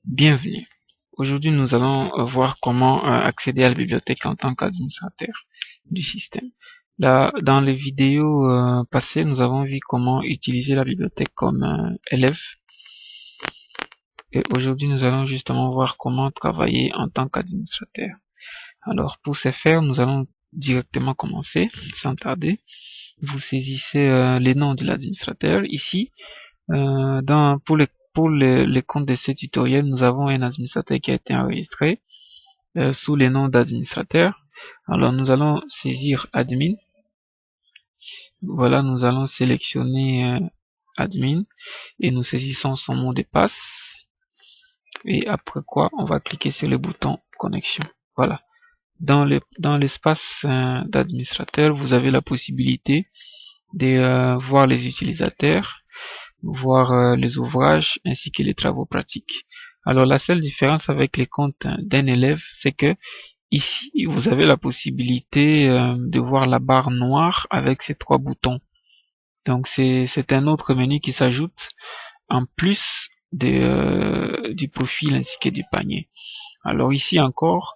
Bienvenue. Aujourd'hui, nous allons voir comment accéder à la bibliothèque en tant qu'administrateur du système. Là, dans les vidéos passées, nous avons vu comment utiliser la bibliothèque comme élève. Et aujourd'hui, nous allons justement voir comment travailler en tant qu'administrateur. Alors, pour ce faire, nous allons directement commencer, sans tarder. Vous saisissez les noms de l'administrateur. Ici, pour les comptes de ce tutoriel, nous avons un administrateur qui a été enregistré sous les noms d'administrateur. Alors nous allons saisir admin. Voilà, nous allons sélectionner admin et nous saisissons son mot de passe. Et après quoi, on va cliquer sur le bouton connexion. Voilà. Dans l'espace d'administrateur, vous avez la possibilité de voir les utilisateurs, voir les ouvrages ainsi que les travaux pratiques. Alors la seule différence avec les comptes d'un élève, c'est que ici vous avez la possibilité de voir la barre noire avec ces trois boutons. Donc c'est un autre menu qui s'ajoute en plus du profil ainsi que du panier. Alors ici encore,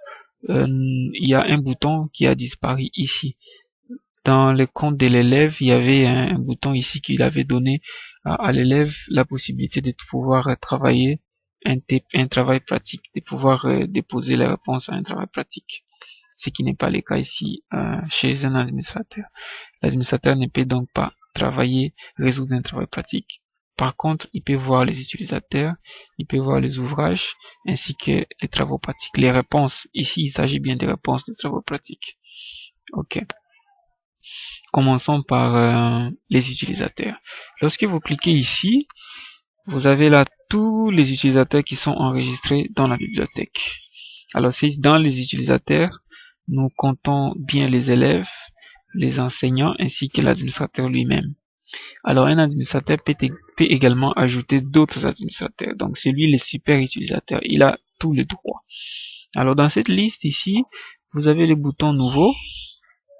il y a un bouton qui a disparu ici. Dans le compte de l'élève, il y avait un bouton ici qui avait donné à l'élève la possibilité de pouvoir travailler un travail pratique, de pouvoir déposer les réponses à un travail pratique. Ce qui n'est pas le cas ici chez un administrateur. L'administrateur ne peut donc pas travailler, résoudre un travail pratique. Par contre, il peut voir les utilisateurs, il peut voir les ouvrages, ainsi que les travaux pratiques. Les réponses, ici il s'agit bien des réponses des travaux pratiques. Ok. Commençons par les utilisateurs. Lorsque vous cliquez ici, vous avez là tous les utilisateurs qui sont enregistrés dans la bibliothèque. Alors si dans les utilisateurs, nous comptons bien les élèves, les enseignants ainsi que l'administrateur lui-même. Alors un administrateur peut également ajouter d'autres administrateurs. Donc c'est lui le super utilisateur. Il a tous les droits. Alors dans cette liste ici, vous avez le bouton nouveau.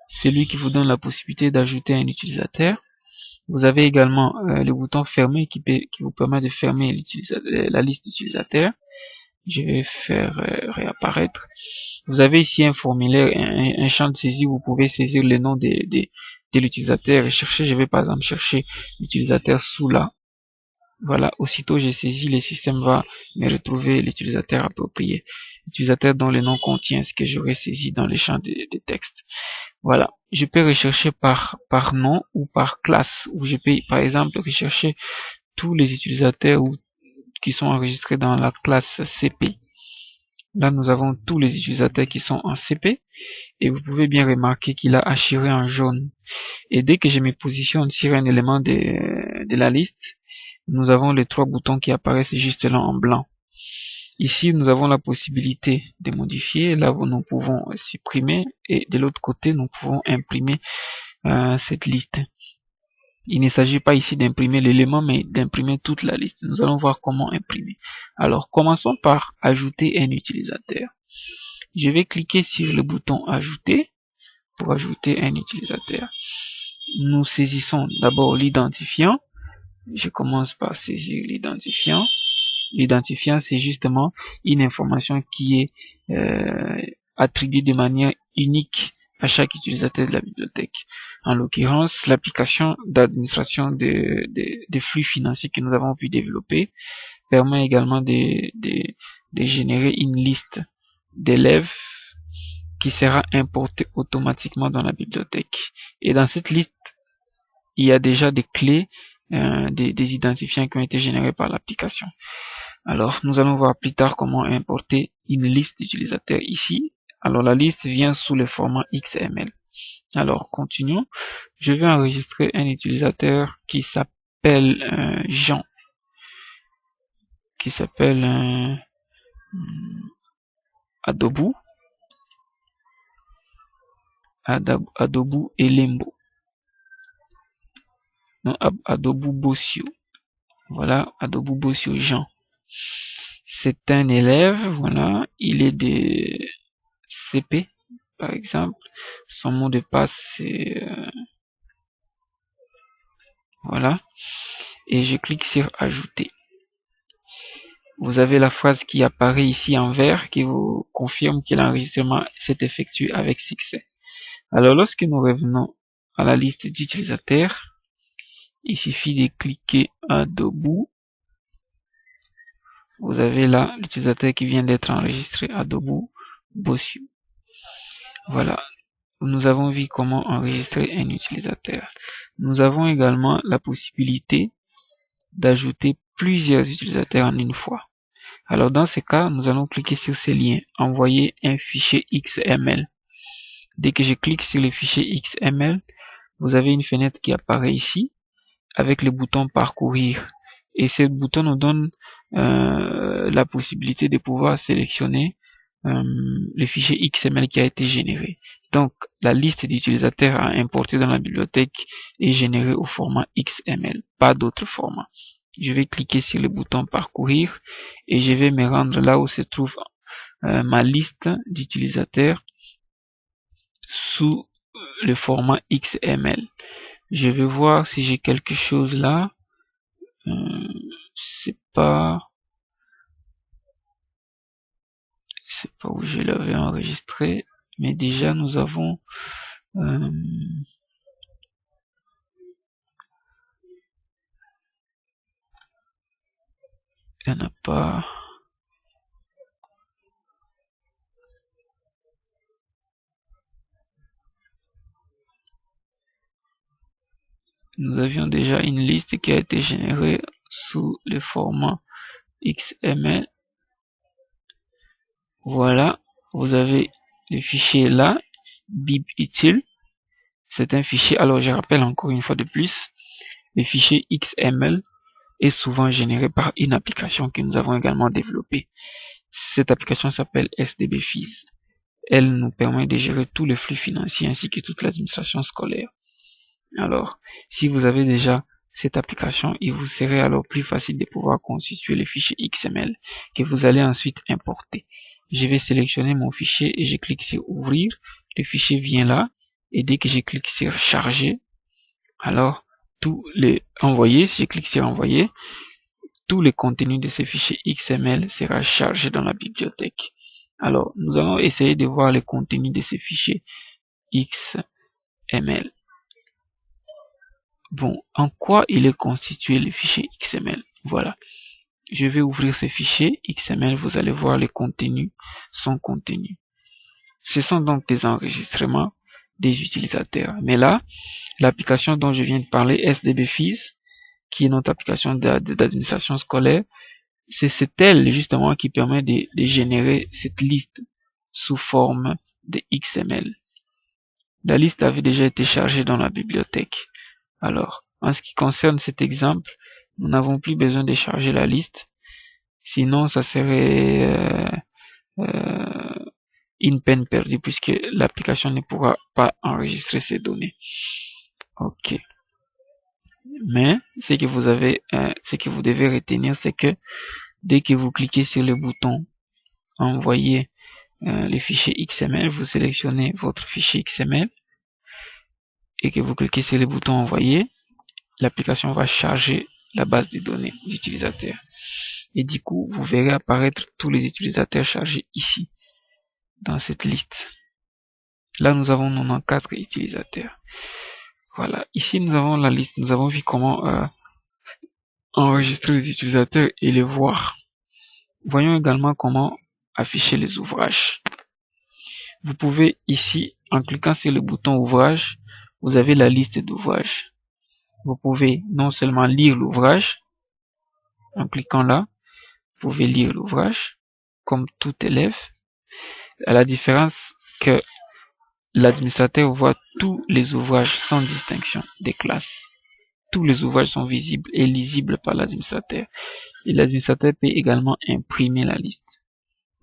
C'est lui qui vous donne la possibilité d'ajouter un utilisateur. Vous avez également le bouton fermer qui vous permet de fermer la liste d'utilisateurs. Je vais faire réapparaître. Vous avez ici un formulaire, un champ de saisie où vous pouvez saisir le nom de l'utilisateur et chercher. Je vais par exemple chercher l'utilisateur sous là. Voilà, aussitôt j'ai saisi, le système va me retrouver l'utilisateur approprié. L'utilisateur dont le nom contient ce que j'aurais saisi dans les champs de texte. Voilà, je peux rechercher par nom ou par classe, ou je peux par exemple rechercher tous les utilisateurs qui sont enregistrés dans la classe CP. Là, nous avons tous les utilisateurs qui sont en CP et vous pouvez bien remarquer qu'il a assuré en jaune. Et dès que je me positionne sur un élément de la liste, nous avons les trois boutons qui apparaissent juste là en blanc. Ici, nous avons la possibilité de modifier. Là, nous pouvons supprimer et de l'autre côté, nous pouvons imprimer cette liste. Il ne s'agit pas ici d'imprimer l'élément, mais d'imprimer toute la liste. Nous allons voir comment imprimer. Alors, commençons par ajouter un utilisateur. Je vais cliquer sur le bouton ajouter pour ajouter un utilisateur. Nous saisissons d'abord l'identifiant. Je commence par saisir l'identifiant. L'identifiant, c'est justement une information qui est attribuée de manière unique à chaque utilisateur de la bibliothèque. En l'occurrence, l'application d'administration des flux financiers que nous avons pu développer permet également de générer une liste d'élèves qui sera importée automatiquement dans la bibliothèque. Et dans cette liste, il y a déjà des clés, des identifiants qui ont été générés par l'application. Alors, nous allons voir plus tard comment importer une liste d'utilisateurs ici. Alors, la liste vient sous le format XML. Alors, continuons. Je vais enregistrer un utilisateur qui s'appelle Jean, qui s'appelle Adobe Elembo. Non, Adobe Bossio. Voilà, Adobe Bossio Jean. C'est un élève, voilà, il est de CP, par exemple. Son mot de passe, c'est... voilà. Et je clique sur ajouter. vous avez la phrase qui apparaît ici en vert qui vous confirme que l'enregistrement s'est effectué avec succès. Alors lorsque nous revenons à la liste d'utilisateurs, il suffit de cliquer debout. Vous avez là l'utilisateur qui vient d'être enregistré, Adobe Bossu. Voilà, nous avons vu comment enregistrer un utilisateur. Nous avons également la possibilité d'ajouter plusieurs utilisateurs en une fois. Alors dans ce cas, nous allons cliquer sur ce lien, envoyer un fichier XML. Dès que je clique sur le fichier XML, vous avez une fenêtre qui apparaît ici avec le bouton parcourir. Et ce bouton nous donne la possibilité de pouvoir sélectionner le fichier XML qui a été généré. Donc la liste d'utilisateurs à importer dans la bibliothèque est générée au format XML, pas d'autre format. Je vais cliquer sur le bouton parcourir et je vais me rendre là où se trouve ma liste d'utilisateurs sous le format XML. Je vais voir si j'ai quelque chose là. C'est pas où je l'avais enregistré, mais déjà nous avons il n'y en a pas. Nous avions déjà une liste qui a été générée sous le format XML. Voilà, vous avez le fichier là, bibutil. C'est un fichier, alors je rappelle encore une fois de plus, le fichier XML est souvent généré par une application que nous avons également développée. Cette application s'appelle SDBFees. Elle nous permet de gérer tous les flux financiers ainsi que toute l'administration scolaire. Alors, si vous avez déjà cette application, il vous serait alors plus facile de pouvoir constituer les fichiers XML que vous allez ensuite importer. Je vais sélectionner mon fichier et je clique sur ouvrir. Le fichier vient là et dès que je clique sur charger, alors tous les envoyer, si je clique sur envoyer, tout le contenu de ce fichier XML sera chargé dans la bibliothèque. Alors, nous allons essayer de voir le contenu de ces fichiers XML. Bon, en quoi il est constitué le fichier XML? Voilà. Je vais ouvrir ce fichier XML, vous allez voir le contenu, son contenu. Ce sont donc des enregistrements des utilisateurs. Mais là, l'application dont je viens de parler, SDBFees, qui est notre application d'administration scolaire, c'est elle justement qui permet de générer cette liste sous forme de XML. La liste avait déjà été chargée dans la bibliothèque. Alors, en ce qui concerne cet exemple, nous n'avons plus besoin de charger la liste. Sinon, ça serait une peine perdue puisque l'application ne pourra pas enregistrer ces données. Ok. Mais ce que vous devez retenir, c'est que dès que vous cliquez sur le bouton envoyer les fichiers XML, vous sélectionnez votre fichier XML et que vous cliquez sur le bouton envoyer, l'application va charger la base de données d'utilisateurs. Et du coup, vous verrez apparaître tous les utilisateurs chargés ici, dans cette liste. Là, nous avons 94 utilisateurs. Voilà, ici nous avons la liste. Nous avons vu comment enregistrer les utilisateurs et les voir. Voyons également comment afficher les ouvrages. Vous pouvez ici, en cliquant sur le bouton ouvrage, vous avez la liste d'ouvrages. Vous pouvez non seulement lire l'ouvrage, en cliquant là, vous pouvez lire l'ouvrage, comme tout élève, à la différence que l'administrateur voit tous les ouvrages sans distinction des classes. Tous les ouvrages sont visibles et lisibles par l'administrateur. Et l'administrateur peut également imprimer la liste.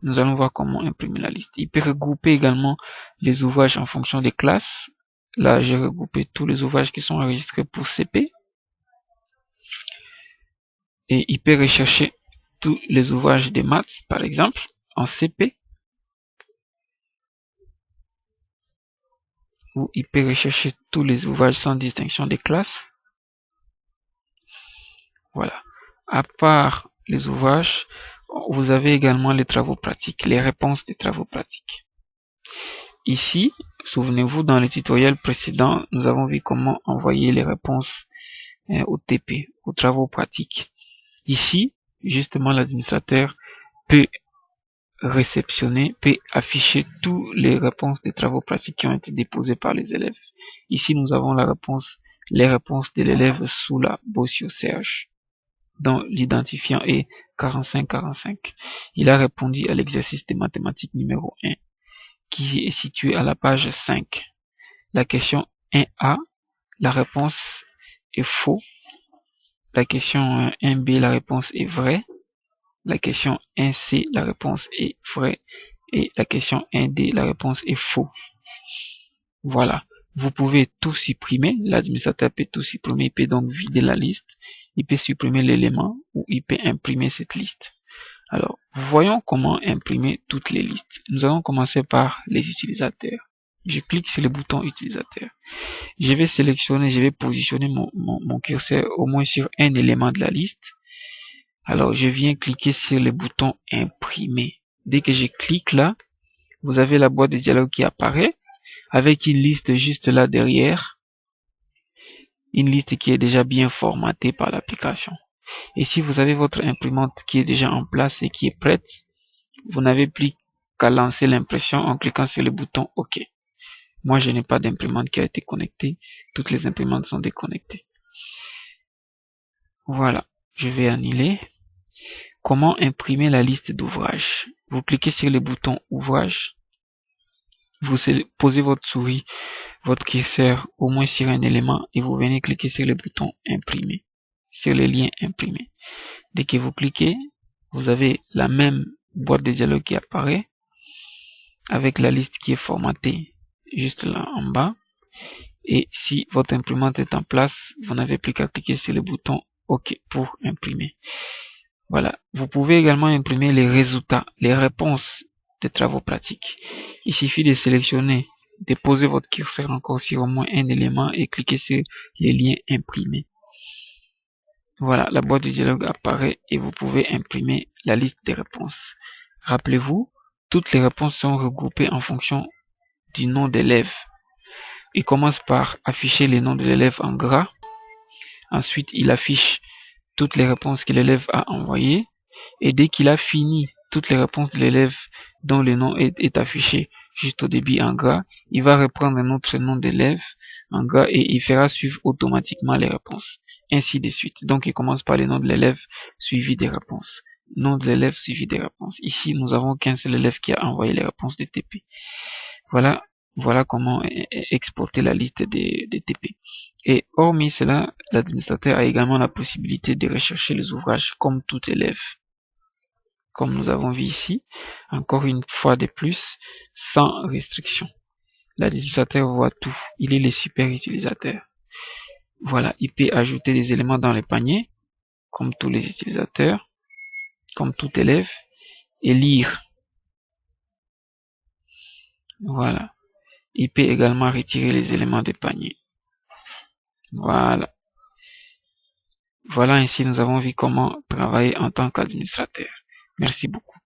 Nous allons voir comment imprimer la liste. Il peut regrouper également les ouvrages en fonction des classes. Là, j'ai regroupé tous les ouvrages qui sont enregistrés pour CP. Et il peut rechercher tous les ouvrages des maths, par exemple, en CP. Ou il peut rechercher tous les ouvrages sans distinction des classes. Voilà. À part les ouvrages, vous avez également les travaux pratiques, les réponses des travaux pratiques. Ici, souvenez-vous, dans le tutoriel précédent, nous avons vu comment envoyer les réponses au TP, aux travaux pratiques. Ici, justement, l'administrateur peut réceptionner, peut afficher toutes les réponses des travaux pratiques qui ont été déposés par les élèves. Ici, nous avons les réponses de l'élève sous la Bossio Serge, dont l'identifiant est 4545. Il a répondu à l'exercice de mathématiques numéro 1, qui est situé à la page 5. La question 1A, la réponse est faux. La question 1B, la réponse est vraie. La question 1C, la réponse est vraie. Et la question 1D, la réponse est faux. Voilà. Vous pouvez tout supprimer. L'administrateur peut tout supprimer. Il peut donc vider la liste. Il peut supprimer l'élément ou il peut imprimer cette liste. Alors, voyons comment imprimer toutes les listes. Nous allons commencer par les utilisateurs. Je clique sur le bouton utilisateur. Je vais sélectionner, je vais positionner mon curseur au moins sur un élément de la liste. Alors, je viens cliquer sur le bouton imprimer. Dès que je clique là, vous avez la boîte de dialogue qui apparaît avec une liste juste là derrière. Une liste qui est déjà bien formatée par l'application. Et si vous avez votre imprimante qui est déjà en place et qui est prête, vous n'avez plus qu'à lancer l'impression en cliquant sur le bouton OK. Moi, je n'ai pas d'imprimante qui a été connectée. Toutes les imprimantes sont déconnectées. Voilà. Je vais annuler. Comment imprimer la liste d'ouvrages? Vous cliquez sur le bouton Ouvrage. Vous posez votre souris, votre curseur au moins sur un élément et vous venez cliquer sur le bouton Imprimer. Sur le lien Imprimer. Dès que vous cliquez, vous avez la même boîte de dialogue qui apparaît avec la liste qui est formatée juste là en bas. Et si votre imprimante est en place, vous n'avez plus qu'à cliquer sur le bouton OK pour imprimer. Voilà. Vous pouvez également imprimer les résultats, les réponses des travaux pratiques. Il suffit de sélectionner, de poser votre curseur encore sur au moins un élément et cliquer sur les liens imprimés. Voilà, la boîte de dialogue apparaît et vous pouvez imprimer la liste des réponses. Rappelez-vous, toutes les réponses sont regroupées en fonction du nom d'élève. Il commence par afficher les noms de l'élève en gras. Ensuite, il affiche toutes les réponses que l'élève a envoyées. Et dès qu'il a fini toutes les réponses de l'élève dont le nom est affiché juste au début en gras, il va reprendre un autre nom d'élève en gras et il fera suivre automatiquement les réponses. Ainsi de suite. Donc, il commence par le nom de l'élève suivi des réponses. Nom de l'élève suivi des réponses. Ici, nous avons qu'un seul élève qui a envoyé les réponses de TP. Voilà comment exporter la liste des TP. Et hormis cela, l'administrateur a également la possibilité de rechercher les ouvrages comme tout élève. Comme nous avons vu ici, encore une fois de plus, sans restriction. L'administrateur voit tout. Il est le super utilisateur. Voilà, il peut ajouter des éléments dans le panier, comme tous les utilisateurs, comme tout élève, et lire. Voilà. Il peut également retirer les éléments des paniers. Voilà. Voilà, ainsi nous avons vu comment travailler en tant qu'administrateur. Merci beaucoup.